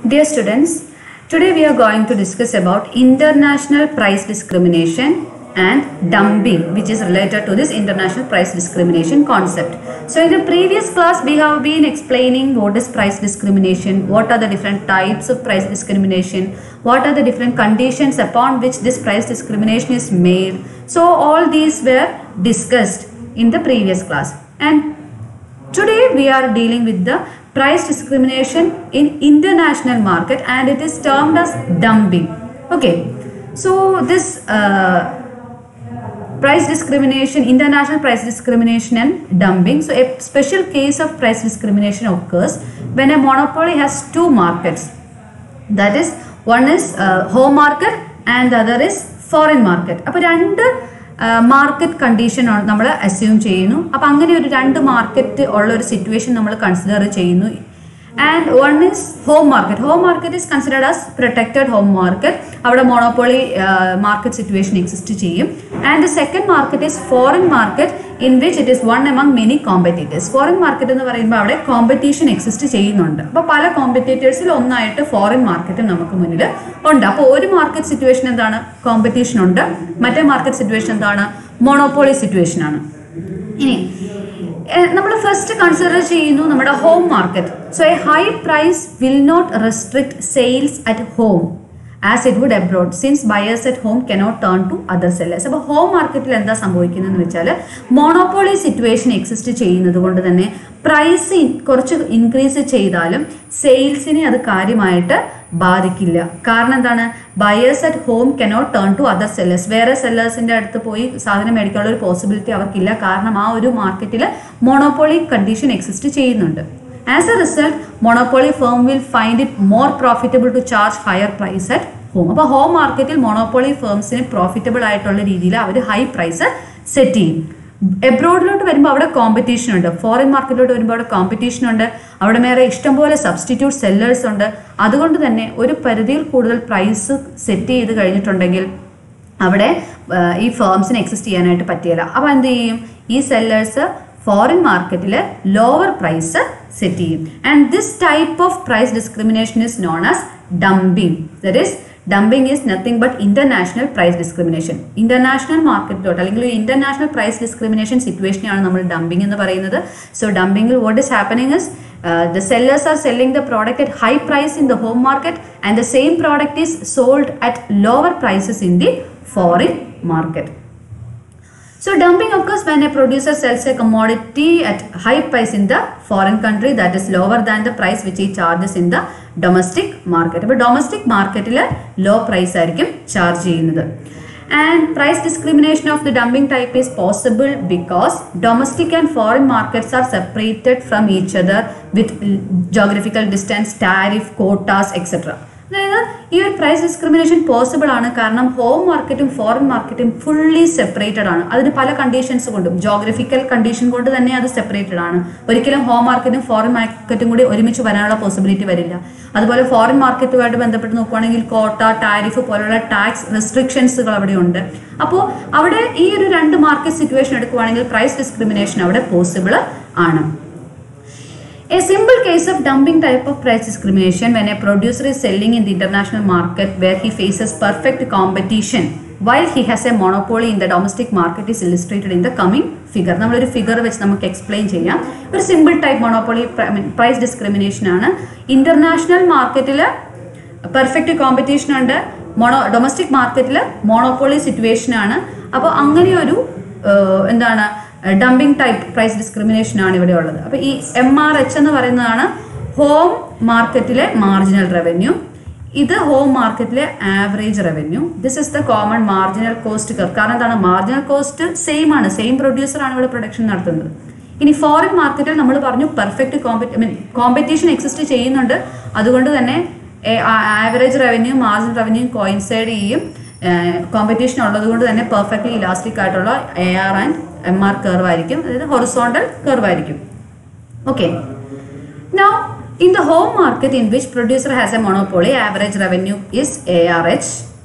Dear students, today we are going to discuss about international price discrimination and dumping, which is related to this international price discrimination concept. So in the previous class we have been explaining what is price discrimination, what are the different types of price discrimination, what are the different conditions upon which this price discrimination is made. So all these were discussed in the previous class, and today we are dealing with the price discrimination in international market, and it is termed as dumping. Okay, so this price discrimination, international price discrimination and dumping. So a special case of price discrimination occurs when a monopoly has two markets. That is, one is home market and the other is foreign market. അപ്പോൾ രണ്ട് market condition നമ്മൾ assume ചെയ്യുന്നു. അപ്പോൾ അങ്ങനെ ഒരു രണ്ട് market ഉള്ള ഒരു സിറ്റുവേഷൻ നമ്മൾ കൺസിഡർ ചെയ്യുന്നു. And one is home market. Home market is considered as protected home market. അവിടെ മോണോപ്പൊളി മാർക്കറ്റ് സിറ്റുവേഷൻ എക്സിസ്റ്റ് ചെയ്യും. And the second market is foreign market in which it is one among many competitors. Foreign market എന്ന് പറയുമ്പോൾ അവിടെ competition exist ചെയ്യുന്നുണ്ട്. അപ്പോൾ പല കോമ്പറ്റീറ്റേഴ്സിൽ ഒന്നായിട്ട് foreign മാർക്കറ്റും നമുക്ക് മുന്നിൽ ഉണ്ട്. അപ്പോൾ ഒരു മാർക്കറ്റ് സിറ്റുവേഷൻ എന്താണ്? കോമ്പറ്റീഷൻ ഉണ്ട്. മറ്റേ മാർക്കറ്റ് സിറ്റുവേഷൻ എന്താണ്? മോണോപ്പൊളി സിറ്റുവേഷൻ ആണ്. ഇനി നമ്മൾ ഫസ്റ്റ് കൺസിഡർ ചെയ്യുന്നു നമ്മുടെ home market. So a high price will not restrict sales at home as it would abroad since buyers at home cannot turn to other sellers. അപ്പോൾ home മാർക്കറ്റിൽ എന്താ സംഭവിക്കുന്നതെന്ന് വെച്ചാൽ മോണോപ്പൊളി സിറ്റുവേഷൻ എക്സിസ്റ്റ് ചെയ്യുന്നത് കൊണ്ട് തന്നെ പ്രൈസ് കുറച്ച് ഇൻക്രീസ് ചെയ്താലും സെയിൽസിനെ അത് കാര്യമായിട്ട് ബാധിക്കില്ല. കാരണം എന്താണ്? Buyers at home cannot turn to other sellers. വേറെ സെല്ലേഴ്സിൻ്റെ അടുത്ത് പോയി സാധനം മേടിക്കാനുള്ള ഒരു പോസിബിലിറ്റി അവർക്കില്ല. കാരണം ആ ഒരു മാർക്കറ്റിൽ മോണോപ്പൊളി കണ്ടീഷൻ എക്സിസ്റ്റ് ചെയ്യുന്നുണ്ട്. As a result, monopoly firm will find it more profitable to charge higher price at home. അപ്പോൾ ഹോം മാർക്കറ്റിൽ മോണോപ്പൊളി ഫേംസിന് പ്രോഫിറ്റബിൾ ആയിട്ടുള്ള രീതിയിൽ അവർ ഹൈ പ്രൈസ് സെറ്റ് ചെയ്യും. എബ്രോഡിലോട്ട് വരുമ്പോൾ അവിടെ കോമ്പറ്റീഷൻ ഉണ്ട്. ഫോറിൻ മാർക്കറ്റിലോട്ട് വരുമ്പോൾ അവിടെ കോമ്പറ്റീഷൻ ഉണ്ട്. അവിടെ വേറെ ഇഷ്ടംപോലെ സബ്സ്റ്റിറ്റ്യൂട്ട് സെല്ലേഴ്സ് ഉണ്ട്. അതുകൊണ്ട് തന്നെ ഒരു പരിധിയിൽ കൂടുതൽ പ്രൈസ് സെറ്റ് ചെയ്ത് കഴിഞ്ഞിട്ടുണ്ടെങ്കിൽ അവിടെ ഈ ഫേംസിന് എക്സിസ്റ്റ് ചെയ്യാനായിട്ട് പറ്റിയില്ല. അപ്പോൾ എന്ത് ചെയ്യും? ഈ സെല്ലേഴ്സ് ഫോറിൻ മാർക്കറ്റിൽ ലോവർ പ്രൈസ് സെറ്റ് ചെയ്യും. And this type of price discrimination is known as dumping. That is dumping is nothing but international price discrimination. International മാർക്കറ്റിലോട്ട് അല്ലെങ്കിൽ ഇന്റർനാഷണൽ പ്രൈസ് ഡിസ്ക്രിമിനേഷൻ സിറ്റുവേഷനെയാണ് നമ്മൾ ഡംപിങ് എന്ന് പറയുന്നത്. സോ ഡംപിങ്ങിൽ what is happening is the sellers are selling the product at high price in the home market and the same product is sold at lower prices in the foreign market. So dumping occurs when a producer sells a commodity at high price in the foreign country that is lower than the price which he charges in the domestic market. അപ്പോൾ domestic മാർക്കറ്റിൽ low price ആയിരിക്കും charge ചെയ്യുന്നത്. And price discrimination of the dumping type is possible because domestic and foreign markets are separated from each other with geographical distance, tariff, quotas, etc. അതായത് ഈ ഒരു price discrimination possible ആണ് കാരണം home മാർക്കറ്റും foreign മാർക്കറ്റും fully separated ആണ്. അതിന് പല കണ്ടീഷൻസ് കൊണ്ടും ജോഗ്രഫിക്കൽ കണ്ടീഷൻ കൊണ്ട് തന്നെ അത് സെപ്പറേറ്റഡ് ആണ്. ഒരിക്കലും ഹോം മാർക്കറ്റും ഫോറിൻ മാർക്കറ്റും കൂടി ഒരുമിച്ച് വരാനുള്ള പോസിബിലിറ്റി വരില്ല. അതുപോലെ ഫോറിൻ മാർക്കറ്റുമായിട്ട് ബന്ധപ്പെട്ട് നോക്കുകയാണെങ്കിൽ കോട്ട, ടാരിഫ് പോലുള്ള ടാക്സ് റെസ്ട്രിക്ഷൻസുകൾ അവിടെ ഉണ്ട്. അപ്പോൾ അവിടെ ഈ ഒരു രണ്ട് മാർക്കറ്റ് സിറ്റുവേഷൻ എടുക്കുകയാണെങ്കിൽ പ്രൈസ് ഡിസ്ക്രിമിനേഷൻ അവിടെ പോസിബിൾ ആണ്. A simple case of dumping type of price discrimination when a producer is selling in the international market where he faces perfect competition while he has a monopoly in the domestic market is illustrated in the coming figure. നമ്മളൊരു figure വെച്ച് നമുക്ക് explain ചെയ്യാം. ഒരു simple type monopoly price discrimination ആണ്. International മാർക്കറ്റിൽ perfect competition ഉണ്ട്. Domestic മാർക്കറ്റിൽ monopoly situation ആണ്. അപ്പോൾ അങ്ങനെയൊരു എന്താണ് ഡംപിങ് ടൈപ്പ് പ്രൈസ് ഡിസ്ക്രിമിനേഷൻ ആണ് ഇവിടെ ഉള്ളത്. അപ്പോൾ ഈ MRH എന്ന് പറയുന്നതാണ് ഹോം മാർക്കറ്റിലെ മാർജിനൽ റവന്യൂ. ഇത് ഹോം മാർക്കറ്റിലെ average revenue. This is the common marginal cost curve. കാരണം എന്താണ്? മാർജിനൽ കോസ്റ്റ് സെയിം ആണ്. സെയിം പ്രൊഡ്യൂസർ ആണ് ഇവിടെ പ്രൊഡക്ഷൻ നടത്തുന്നത്. ഇനി ഫോറിൻ മാർക്കറ്റിൽ നമ്മൾ പറഞ്ഞു പെർഫെക്റ്റ് കോമ്പറ്റീഷൻ എക്സിസ്റ്റ് ചെയ്യുന്നുണ്ട്. അതുകൊണ്ട് തന്നെ average revenue marginal revenue coincide ചെയ്യും. കോമ്പറ്റീഷൻ ഉള്ളത് കൊണ്ട് തന്നെ പെർഫെക്റ്റ്ലി ഇലാസ്റ്റിക് ആയിട്ടുള്ള AR ആൻഡ് MR കർവ് ആയിരിക്കും. അതായത് ഹൊറിസോണ്ടൽ കർവ് ആയിരിക്കും. Okay, now in the home market in which producer has a monopoly, average revenue is ARH,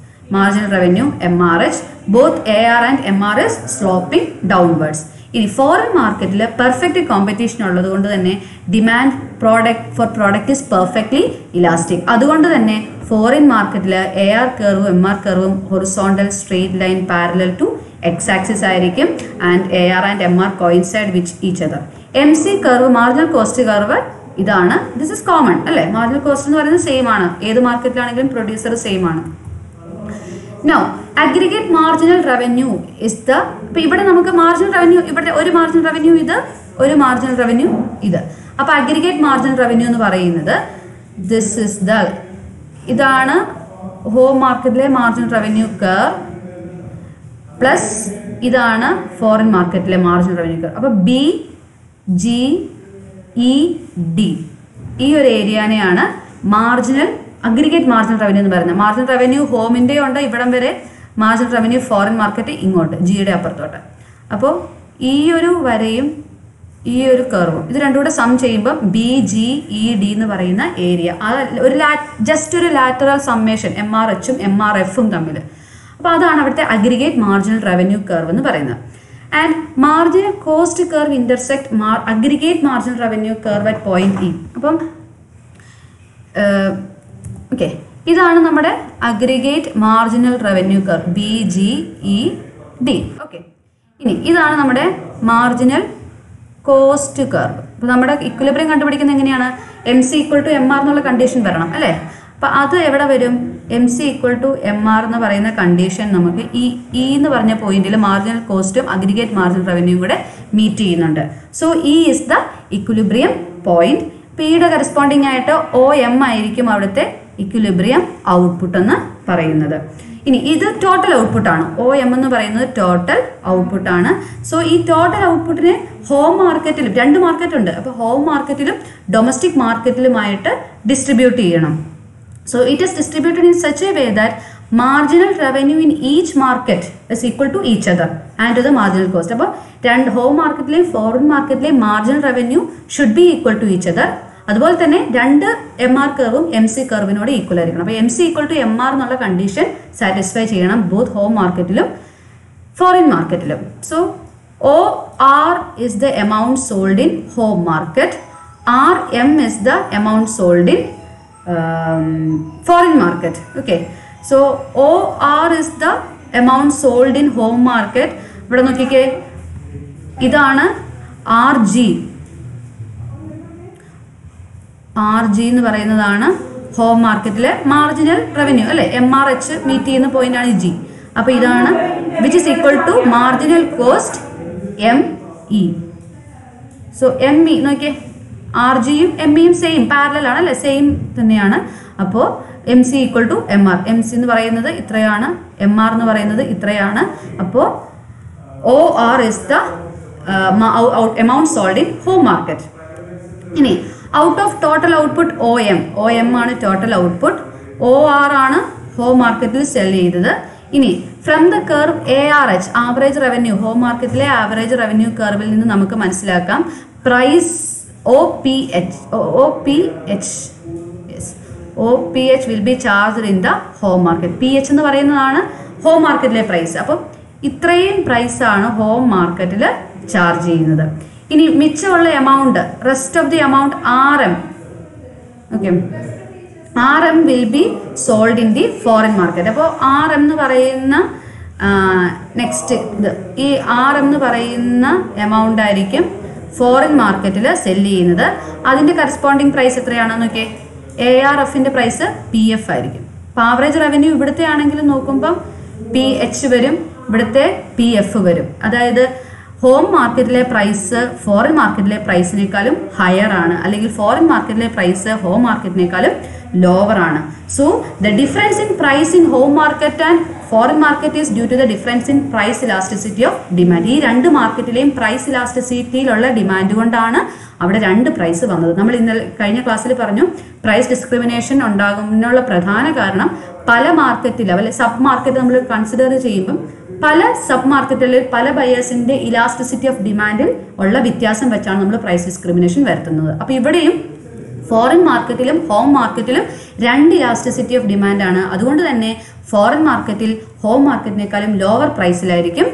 marginal revenue MRH. Both AR and MR is sloping downwards. ഇനി foreign മാർക്കറ്റിൽ perfect competition ഉള്ളത് കൊണ്ട് തന്നെ demand product is perfectly elastic. അതുകൊണ്ട് തന്നെ foreign മാർക്കറ്റിൽ AR കർവും MR കർവും horizontal straight line parallel to X axis ആയിരിക്കും and AR and MR coincide with each other. MC curve marginal cost curve ഇതാണ്. ദിസ് ഇസ് കോമൺ അല്ലേ? Marginal cost എന്ന് പറയുന്നത് സെയിം ആണ്, ഏത് മാർക്കറ്റിലാണെങ്കിലും പ്രൊഡ്യൂസർ സെയിം ആണ്. Now, aggregate marginal revenue is the, അപ്പോൾ ഇവിടെ നമുക്ക് മാർജിനൽ റവന്യൂ, ഇവിടെ ഒരു മാർജിനൽ റവന്യൂ ഇത്, ഒരു മാർജിനൽ റവന്യൂ ഇത്. അപ്പോൾ അഗ്രിഗേറ്റ് മാർജിനൽ റവന്യൂ എന്ന് പറയുന്നത് ദിസ് ഇസ് ദ, ഇതാണ് ഹോം മാർക്കറ്റിലെ മാർജിനൽ റവന്യൂ കർവ് പ്ലസ് ഇതാണ് ഫോറിൻ മാർക്കറ്റിലെ മാർജിനൽ റവന്യൂ കർവ്. അപ്പോൾ BGED ഈ ഒരു ഏരിയനെയാണ് മാർജിനൽ അഗ്രിഗേറ്റ് മാർജിനൽ റവന്യൂ എന്ന് പറയുന്നത്. മാർജിനൽ റവന്യൂ ഹോമിൻ്റെ ഉണ്ട് ഇവിടം വരെ, മാർജിനൽ റവന്യൂ ഫോറിൻ മാർക്കറ്റ് ഇങ്ങോട്ട് ജിയുടെ അപ്പുറത്തോട്ട്. അപ്പോൾ ഈ ഒരു വരയും ഈ ഒരു കർവും ഇത് രണ്ടും കൂടെ സം ചെയ്യുമ്പോൾ BGED എന്ന് പറയുന്ന ഏരിയ, ഒരു ജസ്റ്റ് ഒരു ലാറ്ററൽ സമ്മേഷൻ MRHും MRFും തമ്മിൽ. അപ്പോൾ അതാണ് അവിടുത്തെ അഗ്രിഗേറ്റ് മാർജിനൽ റവന്യൂ കർവ് എന്ന് പറയുന്നത്. And marginal cost curve intersect aggregate marginal revenue curve at point E. അപ്പം ഓക്കെ, ഇതാണ് നമ്മുടെ aggregate marginal revenue curve BGED. Okay, ഇനി ഇതാണ് നമ്മുടെ മാർജിനൽ കോസ്റ്റ് കർവ്. അപ്പോൾ നമ്മുടെ ഇക്വിലിബ്രിയം കണ്ടുപിടിക്കുന്നത് എങ്ങനെയാണ്? MC = MR എന്നുള്ള കണ്ടീഷൻ വരണം അല്ലേ? അപ്പോൾ അത് എവിടെ വരും? MC = MR എന്ന് പറയുന്ന കണ്ടീഷൻ നമുക്ക് ഈ എന്ന് പറഞ്ഞ പോയിന്റിൽ മാർജിനൽ കോസ്റ്റും അഗ്രിഗേറ്റ് മാർജിനൽ റവന്യൂയും കൂടെ മീറ്റ് ചെയ്യുന്നുണ്ട്. So E is the equilibrium point. പിയുടെ കറസ്പോണ്ടിങ് ആയിട്ട് OM ആയിരിക്കും അവിടുത്തെ ഇക്വിലിബ്രിയം ഔട്ട്പുട്ട് എന്ന് പറയുന്നത്. ഇനി ഇത് ടോട്ടൽ ഔട്ട്പുട്ടാണ്. OM എന്ന് പറയുന്നത് ടോട്ടൽ ഔട്ട്പുട്ടാണ്. സോ ഈ ടോട്ടൽ ഔട്ട്പുട്ടിനെ ഹോം മാർക്കറ്റിലും, രണ്ട് മാർക്കറ്റ് ഉണ്ട്, അപ്പോൾ ഹോം മാർക്കറ്റിലും ഡൊമസ്റ്റിക് മാർക്കറ്റിലുമായിട്ട് ഡിസ്ട്രിബ്യൂട്ട് ചെയ്യണം. So it is distributed in such a way that marginal revenue in each market is equal to each other and to the marginal cost. അപ്പോൾ രണ്ട് home മാർക്കറ്റിലെയും foreign മാർക്കറ്റിലെയും marginal revenue should be equal to each other. അതുപോലെ തന്നെ രണ്ട് MR കർവും MC കർവിനോട് equal ആയിരിക്കണം. അപ്പോൾ MC = MR എന്നുള്ള കണ്ടീഷൻ സാറ്റിസ്ഫൈ ചെയ്യണം ബോത്ത് ഹോം മാർക്കറ്റിലും ഫോറിൻ മാർക്കറ്റിലും. So OR is the amount sold in home market, RM is the amount sold in foreign market. Okay, so OR is the amount sold in home market. ഇവിടെ നോക്കിക്കേ, ഇതാണ് RG എന്ന് പറയുന്നതാണ് home മാർക്കറ്റിലെ marginal revenue അല്ലേ? MRH meet ചെയ്യുന്ന point ആണ് G. അപ്പോൾ ഇതാണ് which is equal to marginal cost ME. So ME നോക്കിയേ, RGയും MEയും സെയിം പാരലൽ ആണ് അല്ലേ? സെയിം തന്നെയാണ്. അപ്പോൾ MC = MR. MC എന്ന് പറയുന്നത് ഇത്രയാണ്, MR എന്ന് പറയുന്നത് ഇത്രയാണ്. അപ്പോൾ OR is the amount sold in home market. ഇനി out of total output OM ആണ് ടോട്ടൽ ഔട്ട്പുട്ട്, OR ആണ് ഹോം മാർക്കറ്റിൽ സെൽ ചെയ്തത്. ഇനി from the curve ARH average revenue, home മാർക്കറ്റിലെ ആവറേജ് റവന്യൂ കർവിൽ നിന്ന് നമുക്ക് മനസ്സിലാക്കാം price OPH will be charged in the home market. PH എന്ന് പറയുന്നതാണ് ഹോം മാർക്കറ്റിലെ പ്രൈസ്. അപ്പം ഇത്രയും പ്രൈസാണ് ഹോം മാർക്കറ്റിൽ ചാർജ് ചെയ്യുന്നത്. ഇനി മിച്ചമുള്ള amount, rest of the amount RM. Okay, RM will be sold in the foreign market. അപ്പോൾ RM എന്ന് പറയുന്ന നെക്സ്റ്റ് ഇത്, ഈ RM എന്ന് പറയുന്ന എമൗണ്ട് ആയിരിക്കും ഫോറിൻ മാർക്കറ്റിൽ സെല് ചെയ്യുന്നത്. അതിൻ്റെ കറസ്പോണ്ടിങ് പ്രൈസ് എത്രയാണെന്ന് നോക്കിയേ, ARFൻ്റെ പ്രൈസ് PF ആയിരിക്കും. അപ്പോൾ ആവറേജ് റവന്യൂ ഇവിടുത്തെ ആണെങ്കിലും നോക്കുമ്പം PH വരും, ഇവിടുത്തെ PF വരും. അതായത് ഹോം മാർക്കറ്റിലെ പ്രൈസ് ഫോറിൻ മാർക്കറ്റിലെ പ്രൈസിനേക്കാളും ഹയർ ആണ്, അല്ലെങ്കിൽ ഫോറിൻ മാർക്കറ്റിലെ പ്രൈസ് ഹോം മാർക്കറ്റിനേക്കാളും ലോവർ ആണ്. So the difference in price in home market and foreign market is due to the difference in price elasticity of demand. ഈ രണ്ട് മാർക്കറ്റിലെയും പ്രൈസ് ഇലാസ്റ്റിസിറ്റിയിലുള്ള ഡിമാൻഡ് കൊണ്ടാണ് അവിടെ രണ്ട് പ്രൈസ് വന്നത്. നമ്മൾ ഇന്നലെ കഴിഞ്ഞ ക്ലാസ്സിൽ പറഞ്ഞു പ്രൈസ് ഡിസ്ക്രിമിനേഷൻ ഉണ്ടാകുന്നതിനുള്ള പ്രധാന കാരണം പല മാർക്കറ്റ് ലെവൽ സബ് മാർക്കറ്റ് നമ്മൾ കൺസിഡർ ചെയ്യുമ്പം പല സബ് മാർക്കറ്റിൽ പല ബയേഴ്സിന്റെ ഇലാസ്റ്റിസിറ്റി ഓഫ് ഡിമാൻഡിൽ ഉള്ള വ്യത്യാസം വെച്ചാണ് നമ്മൾ പ്രൈസ് ഡിസ്ക്രിമിനേഷൻ വരുത്തുന്നത്. അപ്പോൾ ഇവിടെയും ഫോറിൻ മാർക്കറ്റിലും ഹോം മാർക്കറ്റിലും രണ്ട് ഇലാസ്റ്റിസിറ്റി ഓഫ് ഡിമാൻഡ് ആണ്. അതുകൊണ്ട് തന്നെ ഫോറിൻ മാർക്കറ്റിൽ ഹോം മാർക്കറ്റിനേക്കാളും ലോവർ പ്രൈസിലായിരിക്കും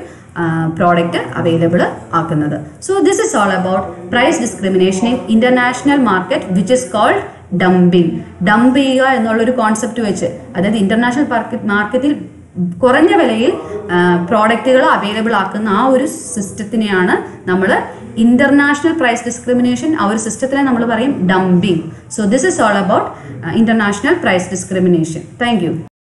പ്രോഡക്റ്റ് അവൈലബിൾ ആക്കുന്നത്. So this is all about price discrimination in international market which is called dumping. Dump ചെയ്യുക എന്നുള്ളൊരു കോൺസെപ്റ്റ് വെച്ച്, അതായത് ഇന്റർനാഷണൽ മാർക്കറ്റിൽ കുറഞ്ഞ വിലയിൽ പ്രോഡക്റ്റുകൾ അവൈലബിൾ ആക്കുന്ന ആ ഒരു സിസ്റ്റത്തിനെയാണ് നമ്മൾ ഇന്റർനാഷണൽ പ്രൈസ് ഡിസ്ക്രിമിനേഷൻ, ആ ഒരു സിസ്റ്റത്തിനെ നമ്മൾ പറയും dumping. So this is all about international price discrimination. Thank U.